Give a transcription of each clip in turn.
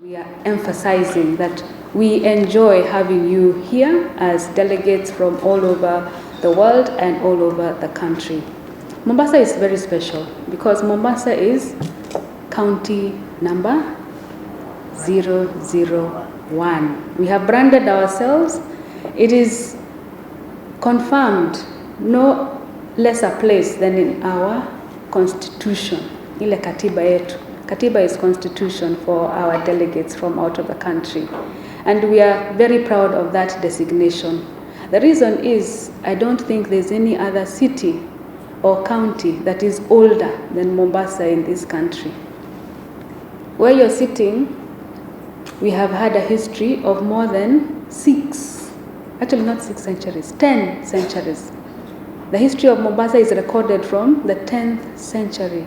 We are emphasizing that we enjoy having you here as delegates from all over the world and all over the country. Mombasa is very special because Mombasa is county number 001. We have branded ourselves. It is confirmed no lesser place than in our constitution. Ile katiba yetu. Katiba is constitution for our delegates from out of the country. And we are very proud of that designation. The reason is I don't think there's any other city or county that is older than Mombasa in this country. Where you're sitting, we have had a history of more than 10 centuries. The history of Mombasa is recorded from the 10th century.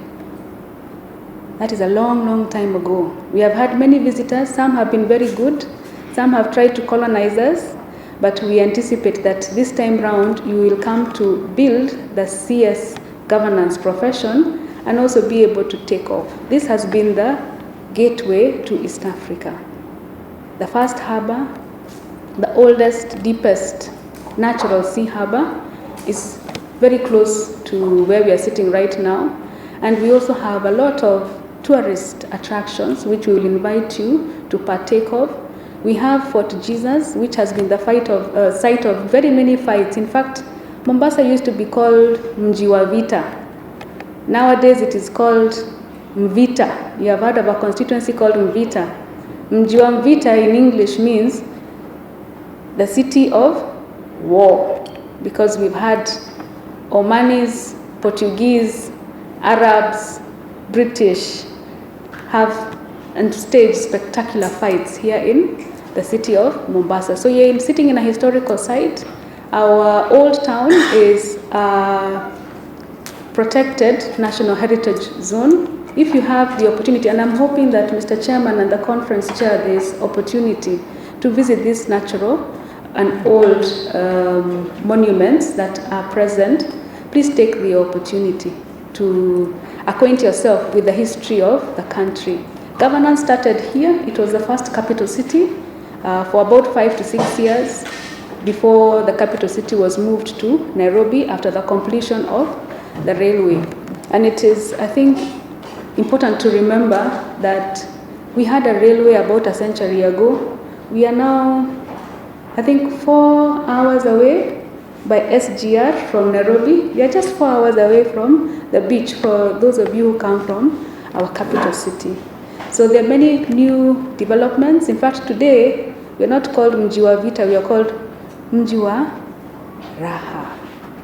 That is a long, long time ago. We have had many visitors. Some have been very good. Some have tried to colonize us. But we anticipate that this time round, you will come to build the CS governance profession and also be able to take off. This has been the gateway to East Africa. The first harbor, the oldest, deepest natural sea harbor is very close to where we are sitting right now. And we also have a lot of tourist attractions which we will invite you to partake of. We have Fort Jesus, which has been the site of very many fights. In fact, Mombasa used to be called Mji wa Vita. Nowadays it is called Mvita. You have heard of a constituency called Mvita. Mji wa Mvita in English means the city of war, because we've had Omanis, Portuguese, Arabs, British have and staged spectacular fights here in the city of Mombasa. So you're sitting in a historical site. Our old town is a protected national heritage zone. If you have the opportunity, and I'm hoping that Mr. Chairman and the conference chair this opportunity to visit these natural and old monuments that are present, please take the opportunity to acquaint yourself with the history of the country. Governance started here. It was the first capital city for about 5 to 6 years before the capital city was moved to Nairobi after the completion of the railway. And it is, I think, important to remember that we had a railway about a century ago. We are now, I think, 4 hours away by SGR from Nairobi. We are just 4 hours away from the beach for those of you who come from our capital city. So there are many new developments. In fact, today, we are not called Mji wa Vita, we are called Mji wa Raha.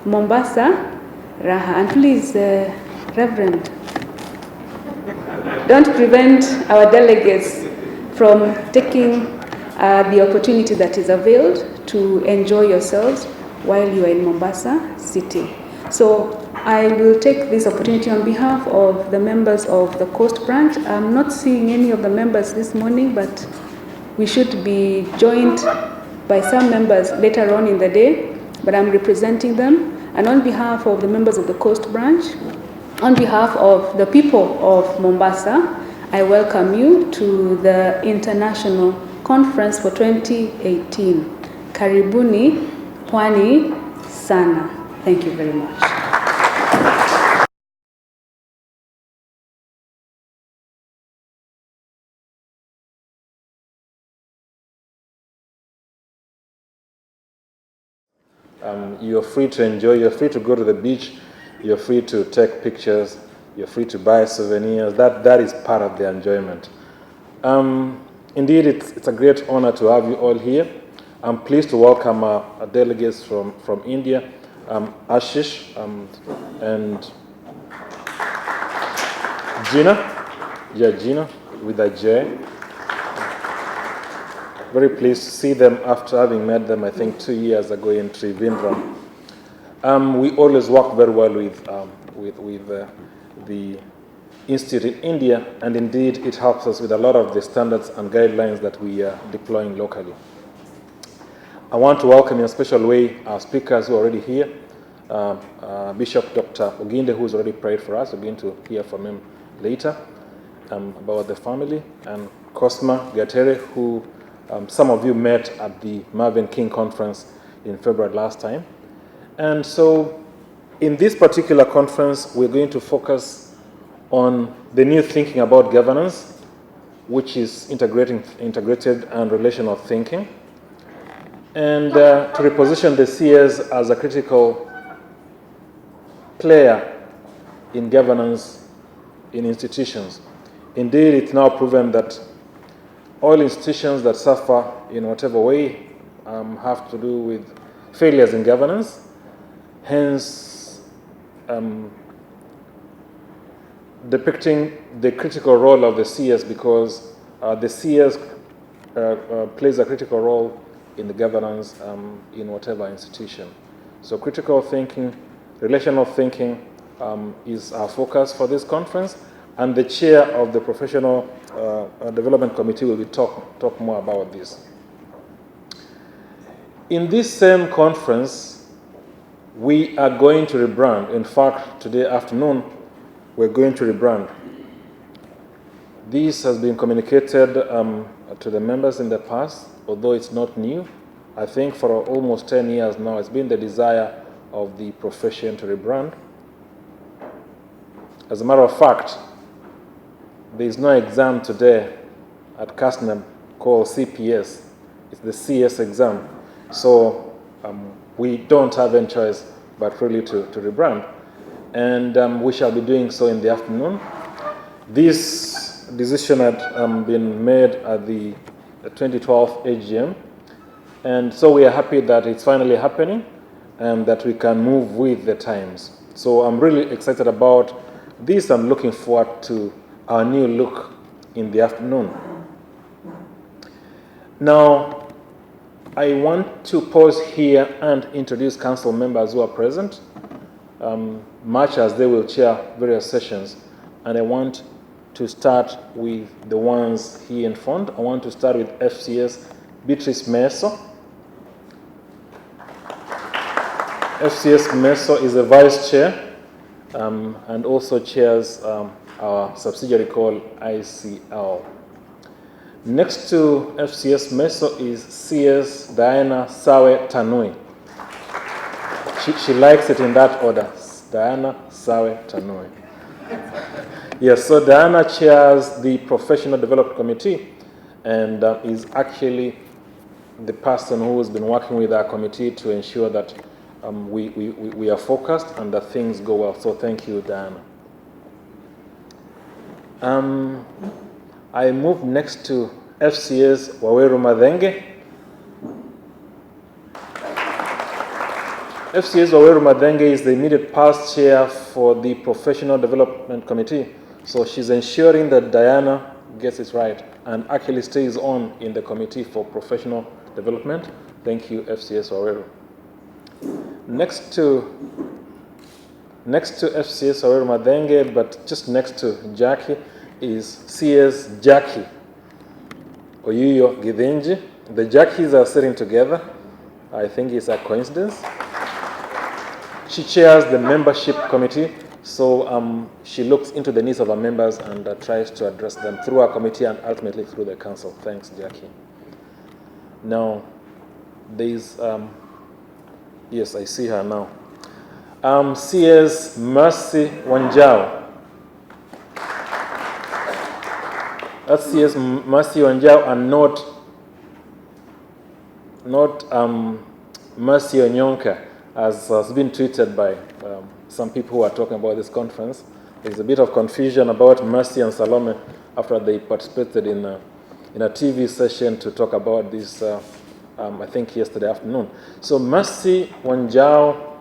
Mombasa, Raha. And please, Reverend, don't prevent our delegates from taking the opportunity that is availed to enjoy yourselves while you are in Mombasa City. So I will take this opportunity on behalf of the members of the Coast Branch. I'm not seeing any of the members this morning, but we should be joined by some members later on in the day, but I'm representing them. And on behalf of the members of the Coast Branch, on behalf of the people of Mombasa, I welcome you to the International Conference for 2018. Karibuni, Pwani sana. Thank you very much. You're free to enjoy, you're free to go to the beach, you're free to take pictures, you're free to buy souvenirs. That is part of the enjoyment. Indeed, it's a great honor to have you all here. I'm pleased to welcome our delegates from India, Ashish and Gina. Yeah, Gina with a J. Very pleased to see them after having met them, I think, 2 years ago in Trivandrum. We always work very well with the Institute in India, and indeed it helps us with a lot of the standards and guidelines that we are deploying locally. I want to welcome in a special way our speakers who are already here. Bishop Dr. Oginde, who's already prayed for us. We're going to hear from him later about the family. And Cosma Gatere, who some of you met at the Marvin King conference in February last time. And so in this particular conference, we're going to focus on the new thinking about governance, which is integrated and relational thinking, and to reposition the CS as a critical player in governance in institutions. Indeed, it's now proven that all institutions that suffer in whatever way have to do with failures in governance, hence depicting the critical role of the CS, because the CS plays a critical role in the governance in whatever institution. So critical thinking, relational thinking is our focus for this conference, and the chair of the Professional Development Committee will be talk more about this. In this same conference, we are going to rebrand. In fact, today afternoon, we're going to rebrand. This has been communicated to the members in the past, although it's not new. I think for almost 10 years now, it's been the desire of the profession to rebrand. As a matter of fact, there is no exam today at CASNEB called CPS. It's the CS exam. So we don't have any choice but really to rebrand. And we shall be doing so in the afternoon. This decision had been made at the 2012 AGM. And so we are happy that it's finally happening and that we can move with the times. So I'm really excited about this. I'm looking forward to our new look in the afternoon. Now, I want to pause here and introduce council members who are present, much as they will chair various sessions. And I want to start with the ones here in front. I want to start with FCS Beatrice Meso. FCS Meso is a vice chair and also chairs our subsidiary called ICL. Next to FCS Meso is CS Diana Sawe Tanui. She likes it in that order, Diana Sawe Tanui. Yes, so Diana chairs the Professional Development Committee and is actually the person who has been working with our committee to ensure that we are focused and that things go well. So thank you, Diana. I move next to FCS Waweru Madenge. FCS Waweru Madenge is the immediate past chair for the Professional Development Committee. So she's ensuring that Diana gets it right and actually stays on in the committee for professional development. Thank you, FCS Waweru. Next to FCS Waweru Madenge, but just next to Jackie, is CS Jackie Oyuyo Githinji. The Jackies are sitting together. I think it's a coincidence. She chairs the membership committee, so she looks into the needs of our members and tries to address them through our committee and ultimately through the council. Thanks, Jackie. Now, there's, yes, I see her now. CS Mercy Wanjao. That's CS Mercy Wanjao and not Mercy Onyonka, as has been tweeted by some people who are talking about this conference. There's a bit of confusion about Mercy and Salome after they participated in a TV session to talk about this, I think yesterday afternoon. So Mercy Wanjao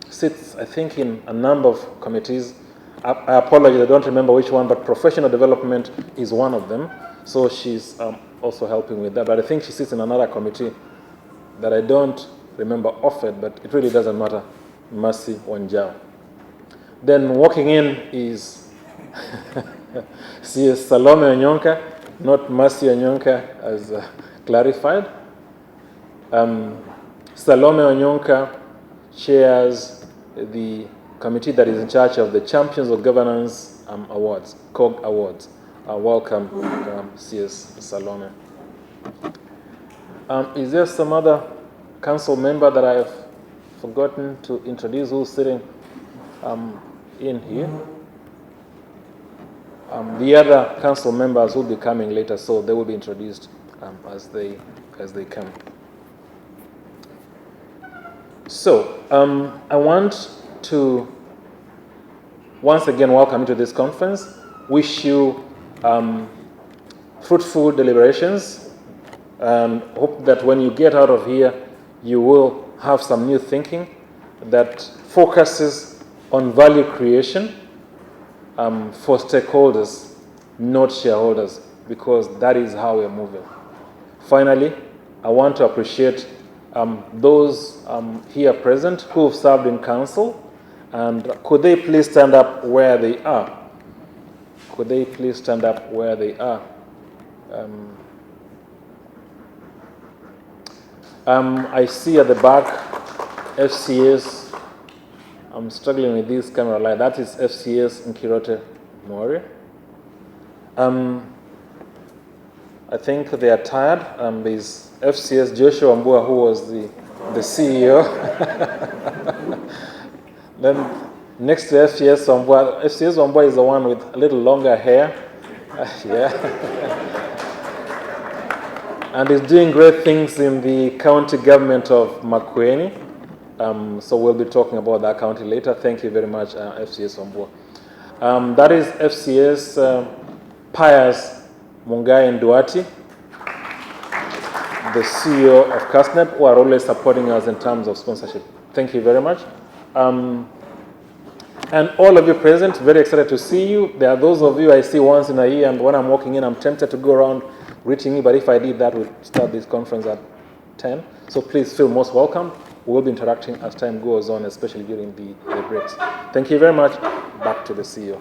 sits, I think, in a number of committees. I apologize, I don't remember which one, but professional development is one of them. So she's also helping with that. But I think she sits in another committee that I don't remember often, but it really doesn't matter. Mercy Wanjao. Then walking in is CS Salome Onyonka, not Mercy Onyonka, as clarified. Salome Onyonka chairs the committee that is in charge of the Champions of Governance Awards, COG Awards. welcome CS Salome. Is there some other council member that I have forgotten to introduce who's sitting in here? The other council members will be coming later, so they will be introduced as they come. So I want to once again welcome you to this conference. Wish you fruitful deliberations, and hope that when you get out of here, you will have some new thinking that focuses on value creation for stakeholders, not shareholders, because that is how we're moving. Finally, I want to appreciate those here present who have served in council, and could they please stand up where they are? Could they please stand up where they are? I see at the back FCS. I'm struggling with this camera light. That is FCS Nkirote Mori. I think they are tired. There's FCS Joshua Mbua, who was the CEO. Then next to FCS Wambua is the one with a little longer hair. Yeah. And is doing great things in the county government of Makueni. So we'll be talking about that county later. Thank you very much, FCS Wambua. That is FCS Pius Mungai Nduati, the CEO of CASNEP, who are always supporting us in terms of sponsorship. Thank you very much. And all of you present, very excited to see you. There are those of you I see once in a year, and when I'm walking in, I'm tempted to go around greeting you, but if I did that, we'd start this conference at 10. So please feel most welcome. We'll be interacting as time goes on, especially during the breaks. Thank you very much. Back to the CEO.